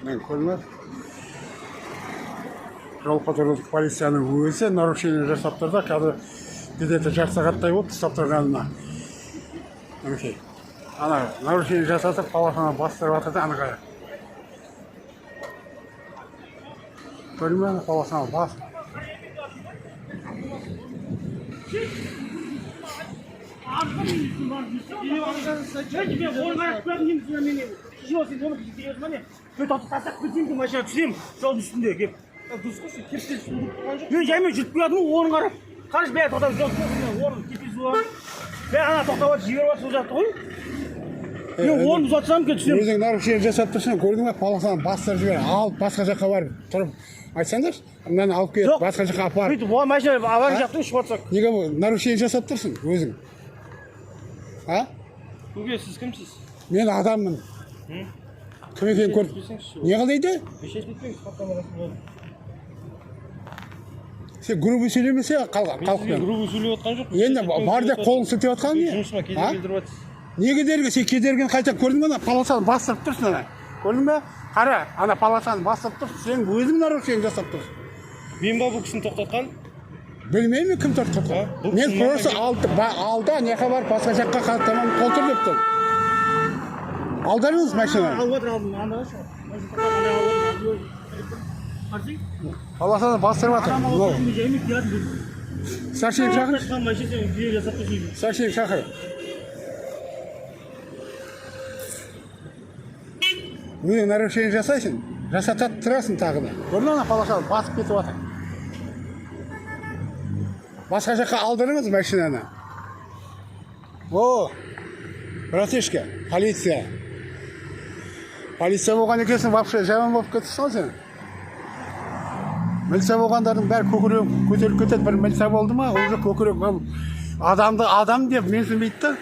Мен көрмедім. Жол-патрульдік полицияның өзі нарушение жасап тұрды. Қазір где-то жарты сағаттай болды ұстап тұрғанына. Мінекей. Ана нарушение жасатып, полосаны бастырып жатыр да, ана қара. Көрмедім, полосаны бас. Жолдың үстінде кеп. Мен жаймен жүріп келдім, орын қарап. Қарыш бәрі тоқтап жол орын кепіз болған. Бәрі ана тоқтап жіберіп сол жатты ғой. Мен орын ұзатсам ке түсем. Өзің нарушение жасап тұрсың, көрдің бе, полосаны бастырып жібер. Алып басқа жаққа барып тұрып айтсаңдар, мынаны алып келіп басқа жаққа апарып. Бүйтіп ол машина авария жақтың ұшып жатсақ. Неге нарушение жасап тұрсың өзің? А? Көке, сіз кімсіз? Мен адаммын. Кім екенін көріп. Не қылдайды? Бешет етпеңіз, қаптамарасын болды. Сен грубо сөйлемесе қалқпен. Грубо сөйлеп отқан жоқ. Енді бар деп қолын сілтеп отқан не? Жұмысыма кедергі келтіріп жатсыз. Не кедергі? Сен кедергіні қайта көрдің бе? Полосаны бастырып тұрсың ана. Көрдің бе? Қара, ана полосаны бастырып тұрсың. Сен өзің нарушение жасап тұрсың. Мен ба бұл кісіні тоқтатқан? Білмеймін кім тоқтатқан. Мен просто алда не хабар басқа жаққа хаттаманы толтыр деп тұр. Алдарыңыз машина. Алып отыр алдым, анда шығар. Полосаны бастырып жатыр. Старшиник шақыр. Старшиник шақыр. Өзің нарушение жасайсың, жасатып тұрасың тағы да. Көрдің ана полосаны басып кетіп жатыр. Басқа жаққа алдырыңыз машинаны. О, братишка, полиция. Полиция болған екенсің, вообще жаман болып кетіпсің ғой сен. Милиция болғандардың бәрі көтеріліп кетеді. Бір милиция болды ма, уже көкірек адамды адам деп менсінбейді да.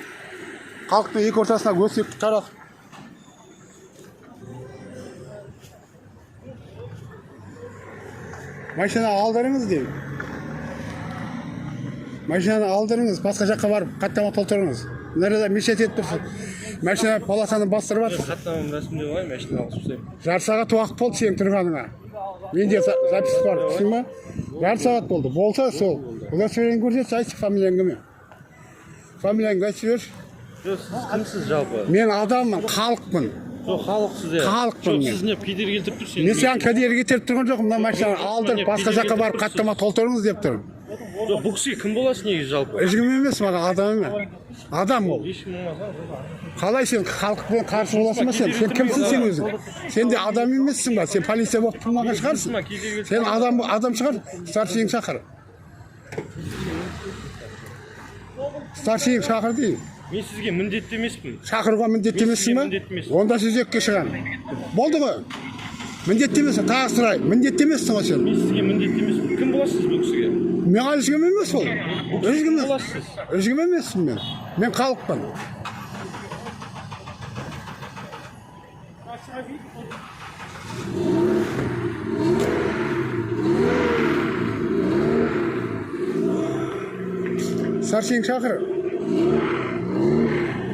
Халықтың екі ортасына өсек таратып. Машина алдырыңыз деймін. Машинаны алдырыңыз, басқа жаққа барып, қаттама толтырыңыз. Мына мешет етіп тұрсың. Машина полосаны бастырып жатыр. Қаттамам рәсімдеп алайын, машина алып түсем. Жарты сағат уақыт болды сенің тұрғаныңа. Менде запись бар, түсін ба? Жарты сағат болды. Болса сол. Удостоверение көрсетші, айтшы фамилияң кім? Фамилияңды айтып жіберші. Жоқ, сіз кімсіз жалпы? Мен адаммын, халықпын. Жоқ, халықсыз иә. Халықпын мен. Сіз не кедергі келтіріп тұрсыз? Мен саған кедергі келтіріп тұрған жоқпын. Мына машинаны алдырып, басқа жаққа барып қаттама толтырыңыз деп тұрмын. Жоқ, бұл кісіге кім боласыз негізі жалпы? Ешкім емес, маған адам емес. Адам ол. Ешкім болмаса. Қалай сен халықпен қарсы боласың ба сен? Сен кімсің сен өзің? Сен де адам емессің ба? Сен полиция болып тұрмаған шығарсың. Сен адам шығар, старшиник шақыр. Старшиник шақыр дейін. Мен сізге міндетті емеспін. Шақыруға міндетті емессің ба? Онда сүзекке шығам. Болды ғой? Міндетті емессің, тағы сұрайын. Міндетті емессің ғой сен? Мен сізге міндетті емеспін. Кім боласыз бұл кісіге? Мен ешкім емес ол. Кім боласыз? Ешкім емеспін мен. Мен халықпын. Старшиник шақыр.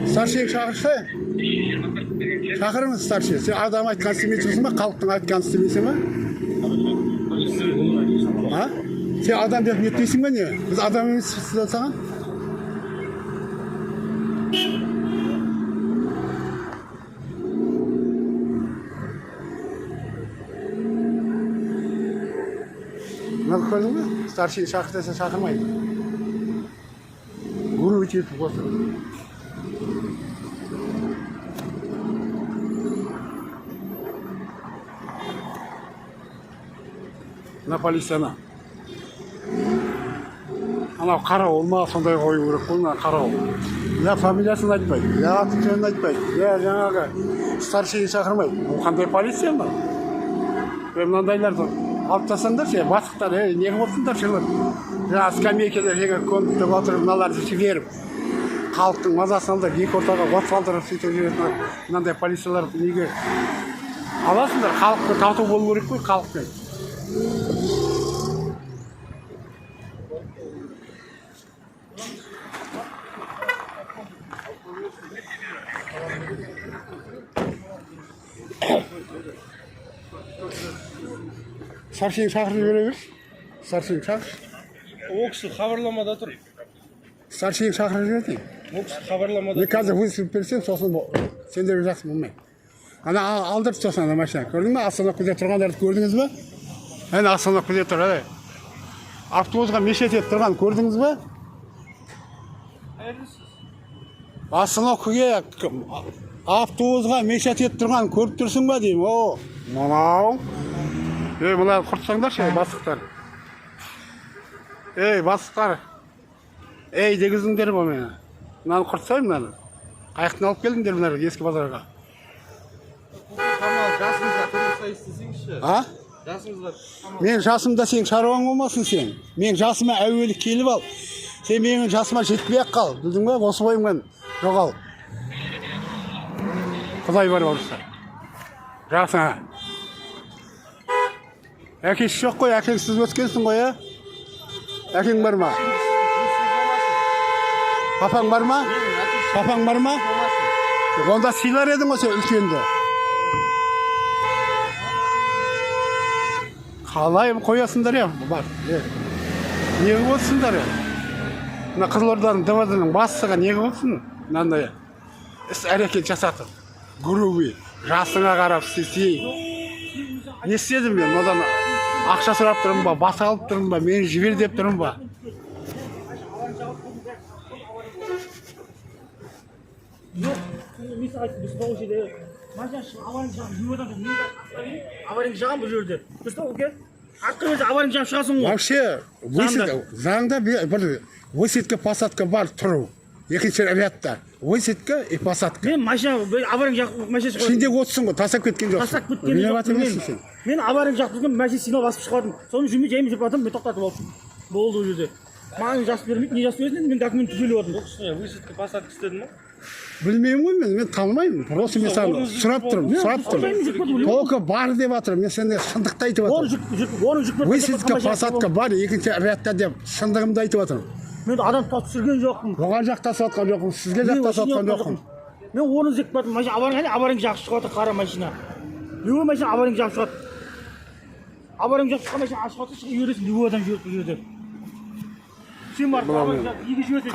Старшиник шақыршы. Шақырыңыз старшиник. Сен адам айтқан істемейсің ба? Халықтың айтқан істемейсің ба? А? Сен адам деп нетпейсің ба не? Біз адам емеспіз саған? Мына көрдің бе? Старшиник шақыр десе шақырмайды. Гуру өтетіп отыр. Мына полицияны. Анау қарауыл ма сондай қою керек қой, мына қарауыл. Я фамилиясын айтпайды, я аты жөнін айтпайды, я жаңағы старшиник шақырмайды. Ол қандай полиция ма? Мынандайларды алып тастаңдар, бастықтар, неге болсыңдар шылып. Жаңа скамейкада көміп отырып, мыналарды жіберіп, халықтың мазасын алдырып, екі ортаға от салдырып, сөйтіп жүретін мынандай полицияларды неге аласыңдар? Халыққа тату болу керек қой, халықпен. Старшин шақырып жібере берші. Старшин шақыр. Ол кісі хабарламада тұр. Старшин шақырып жіберді. Ол кісі хабарламада Мен қазір высылып берсем, сосын сендер жақсы болмайды. Ана алдырып сосын ана машина. Көрдің ме? Остановкада тұрғандарды көрдіңіз бе? Әне остановкада тұр, әне. Автобусқа мешет етіп тұрған көрдіңіз бе? Остановкаға автобусқа мешет етіп тұрған көріп тұрсың ба деймін. О, мынау. Мына құртсаңдаршы, бастықтар. Бастықтар. Дегізіңдер ба мені. Мынаны құртсайым мынаны. Қайықтын алып келдіңдер мынаны ескі базарға. Жасыңызға тұрмысай істесеңізші. Жасыңызға. Мен жасымда сен шаруаң болмасын сен. Мен жасыма әуелі келіп ал. Сен менің жасыма жетпей-ақ қал. Білдің бе? Осы бойыңмен жоғал. Құдай бар болса. Жасыңа. Әкесі жоқ қой, әкеңсіз өткенсің ғой, ә? Әкең бар ма? Папаң бар ма? Папаң бар ма? Онда сыйлар едің ғой сен үлкенді. Қалай қоясыңдар е? Бар. Неге болсыңдар е? Мына Қызылорданың ДВД-ның бастығы неге болсын? Мынандай іс әрекет жасатып. Грубый. Жасыңа қарап істесей. Не істедім мен? Одан ақша сұрап тұрмын ба? Бата алып тұрмын ба? Мені жібер деп тұрмын ба? Yok, mesela biz bu şeyde maçan avarin jam yuvadan avarin jam bu жерде. Дұрыс па, оке? Аққымыз avarin jam шығасың ғой. Вообще, заңда бір высадка, посадка бар тұру. Екінші рядта. Высадка и посадка. Мен машина avarin жақ машинасы қойдым. Ішінде отырсың ғой, тасап кеткен жоқсың. Тасап кеткен жоқпын. Мен avarin жақ тұрдым, машина сигнал басып шығардым. Соны жүрмей жаймен жүріп жатырмын, мен тоқтатып алдым. Болды ол жерде. Маған жас бермейді, не жас бересің? Мен документ түгеліп алдым. Высадка посадка істедің ма? Білмеймін ғой мен танымаймын. Просто мен сұрап тұрмын. Только бар деп жатырмын. Мен сенде шындықты айтып жатырмын. Высадка, посадка бар, екінші рядта деп шындығымды айтып жатырмын. Мен адам түсірген жоқпын. Оған жақтасып жатқан жоқпын, сізге жақтасып жатқан жоқпын. Мен оны зек бардым. Машина аваринг жақсы шығып жатыр, қара машина. Любой машина аваринг жақсы шығады. Аваринг жақсы шыққан машина ашық жатыр, шығып үйресің, любой адам жүріп жүреді. Сен барып аваринг жақсы, екі жүресің,